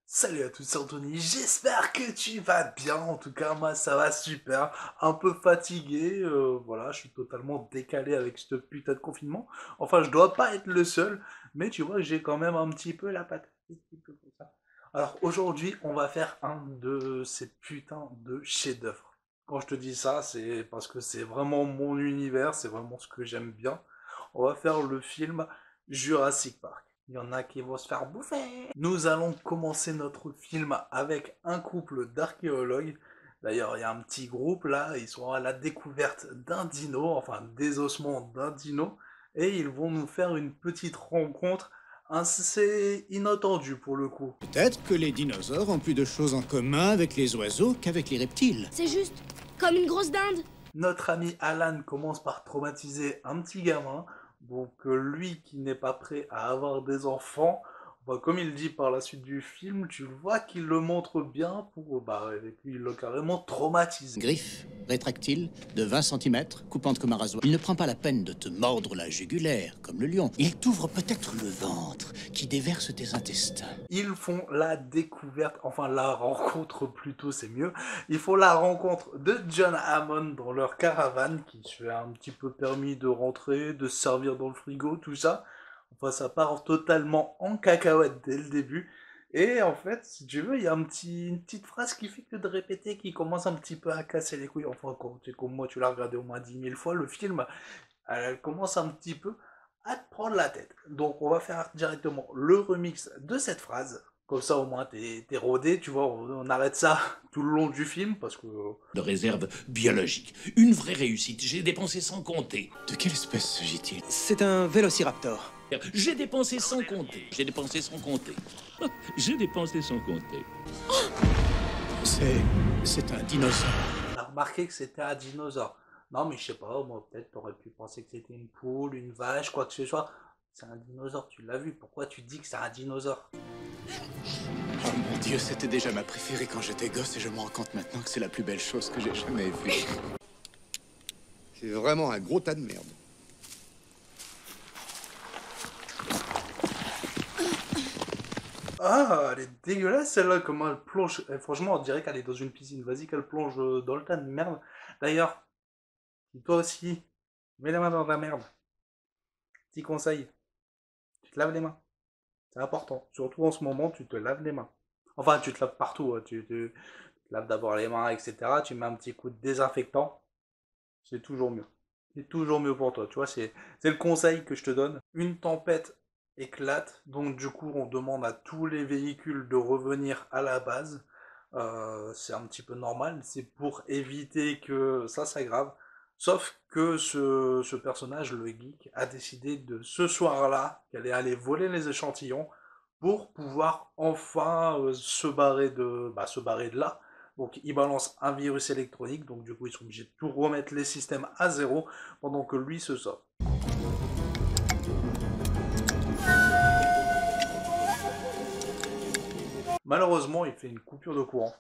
Salut à tous, c'est Anthony, j'espère que tu vas bien, en tout cas moi ça va super, un peu fatigué, voilà, je suis totalement décalé avec ce putain de confinement, enfin je dois pas être le seul, mais tu vois j'ai quand même un petit peu la patate, un petit peu comme ça. Alors aujourd'hui on va faire un de ces putains de chefs-d'œuvre. Quand je te dis ça, c'est parce que c'est vraiment mon univers, c'est vraiment ce que j'aime bien. On va faire le film Jurassic Park. Il y en a qui vont se faire bouffer. Nous allons commencer notre film avec un couple d'archéologues. D'ailleurs, il y a un petit groupe là, ils sont à la découverte d'un dino, enfin des ossements d'un dino, et ils vont nous faire une petite rencontre assez inattendue pour le coup. Peut-être que les dinosaures ont plus de choses en commun avec les oiseaux qu'avec les reptiles. C'est juste comme une grosse dinde. Notre ami Alan commence par traumatiser un petit gamin, donc lui qui n'est pas prêt à avoir des enfants, bah, comme il dit par la suite du film, tu vois qu'il le montre bien pour, bah, et puis il l'a carrément traumatisé. Griffe, rétractile, de 20 cm, coupante comme un rasoir. Il ne prend pas la peine de te mordre la jugulaire, comme le lion. Il t'ouvre peut-être le ventre, qui déverse tes intestins. Ils font la découverte, enfin la rencontre plutôt c'est mieux, ils font la rencontre de John Hammond dans leur caravane qui se fait un petit peu permis de rentrer, de se servir dans le frigo, tout ça. Enfin ça part totalement en cacahuète dès le début. Et en fait, si tu veux, il y a une petite phrase qui fait que de répéter, qui commence un petit peu à casser les couilles. Enfin, quand tu es comme moi, tu l'as regardé au moins 10 000 fois, le film, elle commence un petit peu à te prendre la tête. Donc on va faire directement le remix de cette phrase. Comme ça au moins t'es rodé, tu vois, on arrête ça tout le long du film parce que... De réserve biologique. Une vraie réussite. J'ai dépensé sans compter. De quelle espèce s'agit-il? C'est un vélociraptor. J'ai dépensé sans compter. J'ai dépensé sans compter. J'ai dépensé sans compter. C'est un dinosaure. On a remarqué que c'était un dinosaure. Non mais je sais pas, moi peut-être t'aurais pu penser que c'était une poule, une vache, quoi que ce soit. C'est un dinosaure, tu l'as vu, pourquoi tu dis que c'est un dinosaure? Oh mon Dieu, c'était déjà ma préférée quand j'étais gosse et je me rends compte maintenant que c'est la plus belle chose que j'ai jamais vue. C'est vraiment un gros tas de merde. Ah, elle est dégueulasse celle-là, comment elle plonge. Franchement, on dirait qu'elle est dans une piscine. Vas-y qu'elle plonge dans le tas de merde. D'ailleurs, toi aussi, mets les mains dans la merde. Petit conseil, tu te laves les mains. C'est important. Surtout en ce moment, tu te laves les mains. Enfin, tu te laves partout. Hein. Tu te laves d'abord les mains, etc. Tu mets un petit coup de désinfectant. C'est toujours mieux. C'est toujours mieux pour toi. Tu vois, c'est le conseil que je te donne. Une tempête éclate. Donc, du coup, on demande à tous les véhicules de revenir à la base. C'est un petit peu normal. C'est pour éviter que ça s'aggrave. Sauf que ce personnage, le geek, a décidé de ce soir-là qu'elle allait aller voler les échantillons pour pouvoir enfin se barrer de là. Donc il balance un virus électronique, donc du coup ils sont obligés de tout remettre les systèmes à zéro pendant que lui se sauve. Malheureusement il fait une coupure de courant.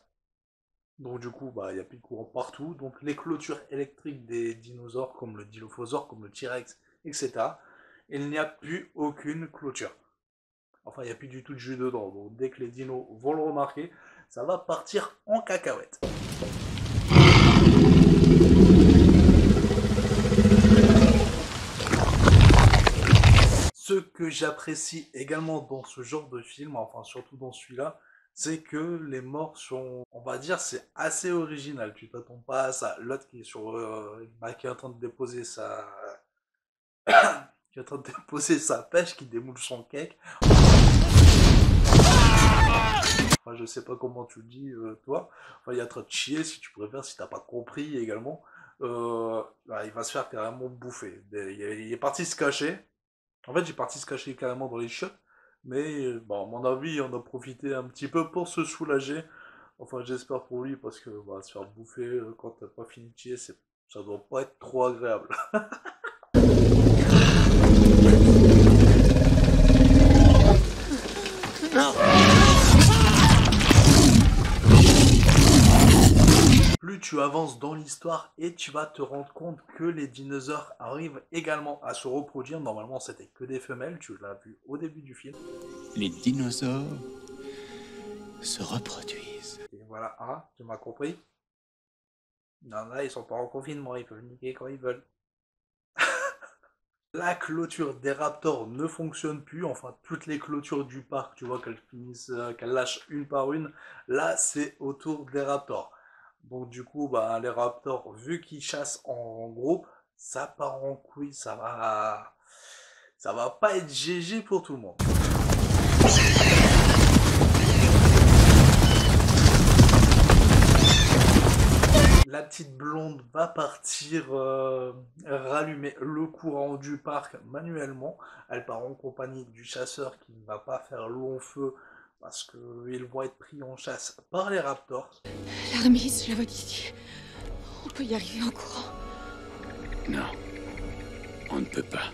Donc du coup, bah, il n'y a plus de courant partout. Donc les clôtures électriques des dinosaures, comme le Dilophosaure, comme le T-Rex, etc., il n'y a plus aucune clôture. Enfin, il n'y a plus du tout de jus dedans. Donc dès que les dinos vont le remarquer, ça va partir en cacahuète. Ce que j'apprécie également dans ce genre de film, enfin surtout dans celui-là, c'est que les morts sont, on va dire, c'est assez original. Tu t'attends pas à ça. L'autre qui est qui est en train de déposer sa, qui est en train de déposer sa pêche, qui démoule son cake. Enfin, je sais pas comment tu le dis, toi. Enfin, il y a trop de chier, si tu préfères, si t'as pas compris également. Bah, il va se faire carrément bouffer. Il est parti se cacher. En fait, il est parti se cacher carrément dans les chiottes. Mais bon, à mon avis, il en a profité un petit peu pour se soulager. Enfin, j'espère pour lui, parce que bah, se faire bouffer quand t'as pas fini de chier, ça doit pas être trop agréable. Plus tu avances dans l'histoire et tu vas te rendre compte que les dinosaures arrivent également à se reproduire. Normalement, c'était que des femelles, tu l'as vu au début du film. Les dinosaures se reproduisent. Et voilà, hein, tu m'as compris? Non, là, ils sont pas en confinement, ils peuvent niquer quand ils veulent. La clôture des Raptors ne fonctionne plus, enfin toutes les clôtures du parc, tu vois qu'elles finissent, qu'elles lâchent une par une, là c'est autour des Raptors. Donc du coup, bah, les Raptors, vu qu'ils chassent en groupe, ça part en couille, ça va pas être GG pour tout le monde. La petite blonde va partir rallumer le courant du parc manuellement. Elle part en compagnie du chasseur qui ne va pas faire long feu parce qu'ils vont être pris en chasse par les Raptors. L'Armise, je la vois d'ici. On peut y arriver en courant. Non, on ne peut pas.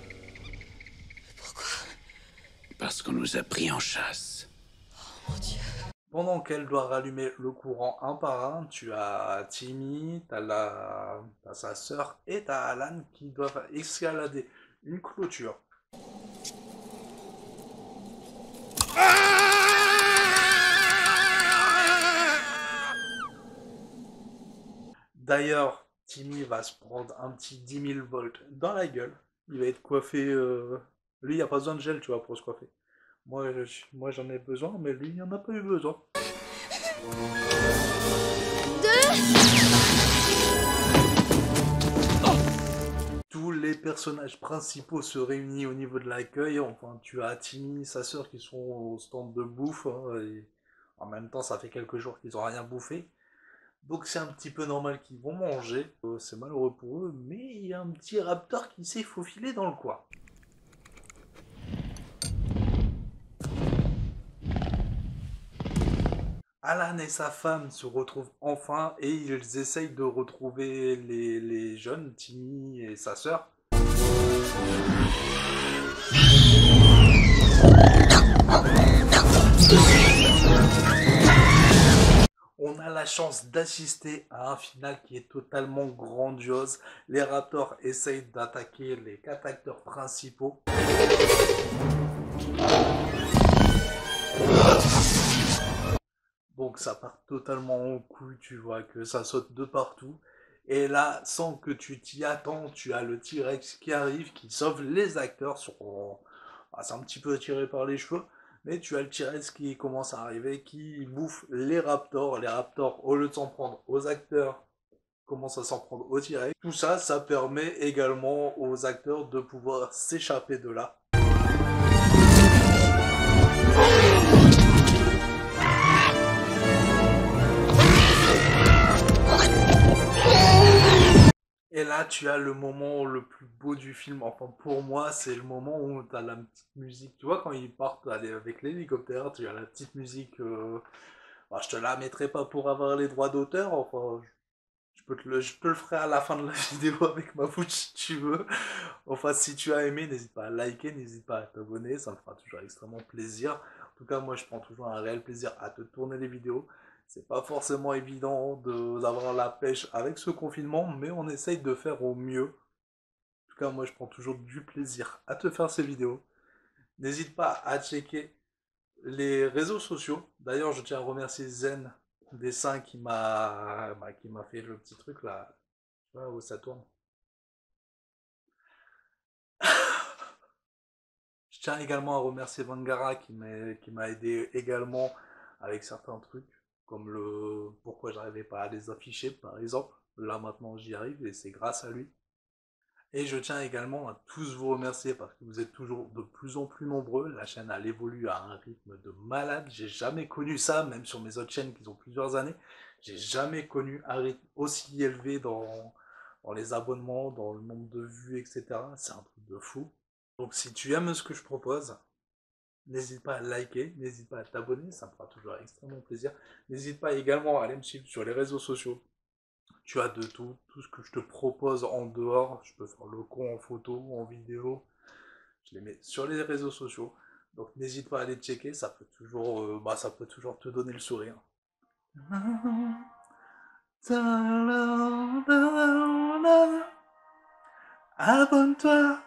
Pourquoi? Parce qu'on nous a pris en chasse. Oh mon Dieu. Pendant qu'elle doit rallumer le courant un par un, tu as Timmy, t'as sa sœur et t'as Alan qui doivent escalader une clôture. D'ailleurs, Timmy va se prendre un petit 10 000 volts dans la gueule. Il va être coiffé. Lui, il n'y a pas besoin de gel, tu vois, pour se coiffer. Moi j'en ai besoin, mais lui, il n'en a pas eu besoin. Tous les personnages principaux se réunissent au niveau de l'accueil. Enfin, tu as Timmy, sa sœur qui sont au stand de bouffe. Hein, et en même temps, ça fait quelques jours qu'ils n'ont rien bouffé. Donc c'est un petit peu normal qu'ils vont manger. C'est malheureux pour eux, mais il y a un petit raptor qui s'est faufilé dans le coin. Alan et sa femme se retrouvent enfin et ils essayent de retrouver les jeunes, Timmy et sa sœur. On a la chance d'assister à un final qui est totalement grandiose. Les Raptors essayent d'attaquer les 4 acteurs principaux. Donc ça part totalement en couille, tu vois que ça saute de partout. Et là, sans que tu t'y attends, tu as le T-Rex qui arrive, qui sauve les acteurs. C'est un petit peu tiré par les cheveux. Mais tu as le T-Rex qui commence à arriver, qui bouffe les Raptors. Les Raptors, au lieu de s'en prendre aux acteurs, commencent à s'en prendre au T-Rex. Tout ça, ça permet également aux acteurs de pouvoir s'échapper de là. Et là, tu as le moment le plus beau du film. Enfin, pour moi, c'est le moment où tu as la petite musique. Tu vois, quand ils partent avec l'hélicoptère, tu as la petite musique. Je te la mettrai pas pour avoir les droits d'auteur. Enfin, je te le ferai à la fin de la vidéo avec ma bouche si tu veux. Enfin, si tu as aimé, n'hésite pas à liker, n'hésite pas à t'abonner. Ça me fera toujours extrêmement plaisir. En tout cas, moi, je prends toujours un réel plaisir à te tourner les vidéos. C'est pas forcément évident d'avoir la pêche avec ce confinement, mais on essaye de faire au mieux. En tout cas, moi, je prends toujours du plaisir à te faire ces vidéos. N'hésite pas à checker les réseaux sociaux. D'ailleurs, je tiens à remercier Zen Dessin qui m'a fait le petit truc là, tu vois, où ça tourne. Je tiens également à remercier Vangara qui m'a aidé également avec certains trucs, comme le pourquoi j'arrivais pas à les afficher par exemple. Là maintenant j'y arrive et c'est grâce à lui. Et je tiens également à tous vous remercier parce que vous êtes toujours de plus en plus nombreux. La chaîne elle évolue à un rythme de malade. J'ai jamais connu ça, même sur mes autres chaînes qui ont plusieurs années. J'ai jamais connu un rythme aussi élevé dans les abonnements, dans le nombre de vues, etc. C'est un truc de fou. Donc si tu aimes ce que je propose, n'hésite pas à liker, n'hésite pas à t'abonner, ça me fera toujours extrêmement plaisir. N'hésite pas également à aller me suivre sur les réseaux sociaux. Tu as de tout ce que je te propose en dehors, je peux faire le con en photo, en vidéo, je les mets sur les réseaux sociaux. Donc n'hésite pas à aller checker, ça peut toujours te donner le sourire. Abonne-toi.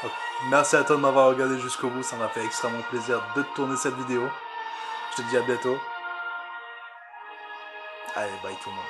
Okay. Merci à toi de m'avoir regardé jusqu'au bout, ça m'a fait extrêmement plaisir de te tourner cette vidéo. Je te dis à bientôt. Allez, bye tout le monde.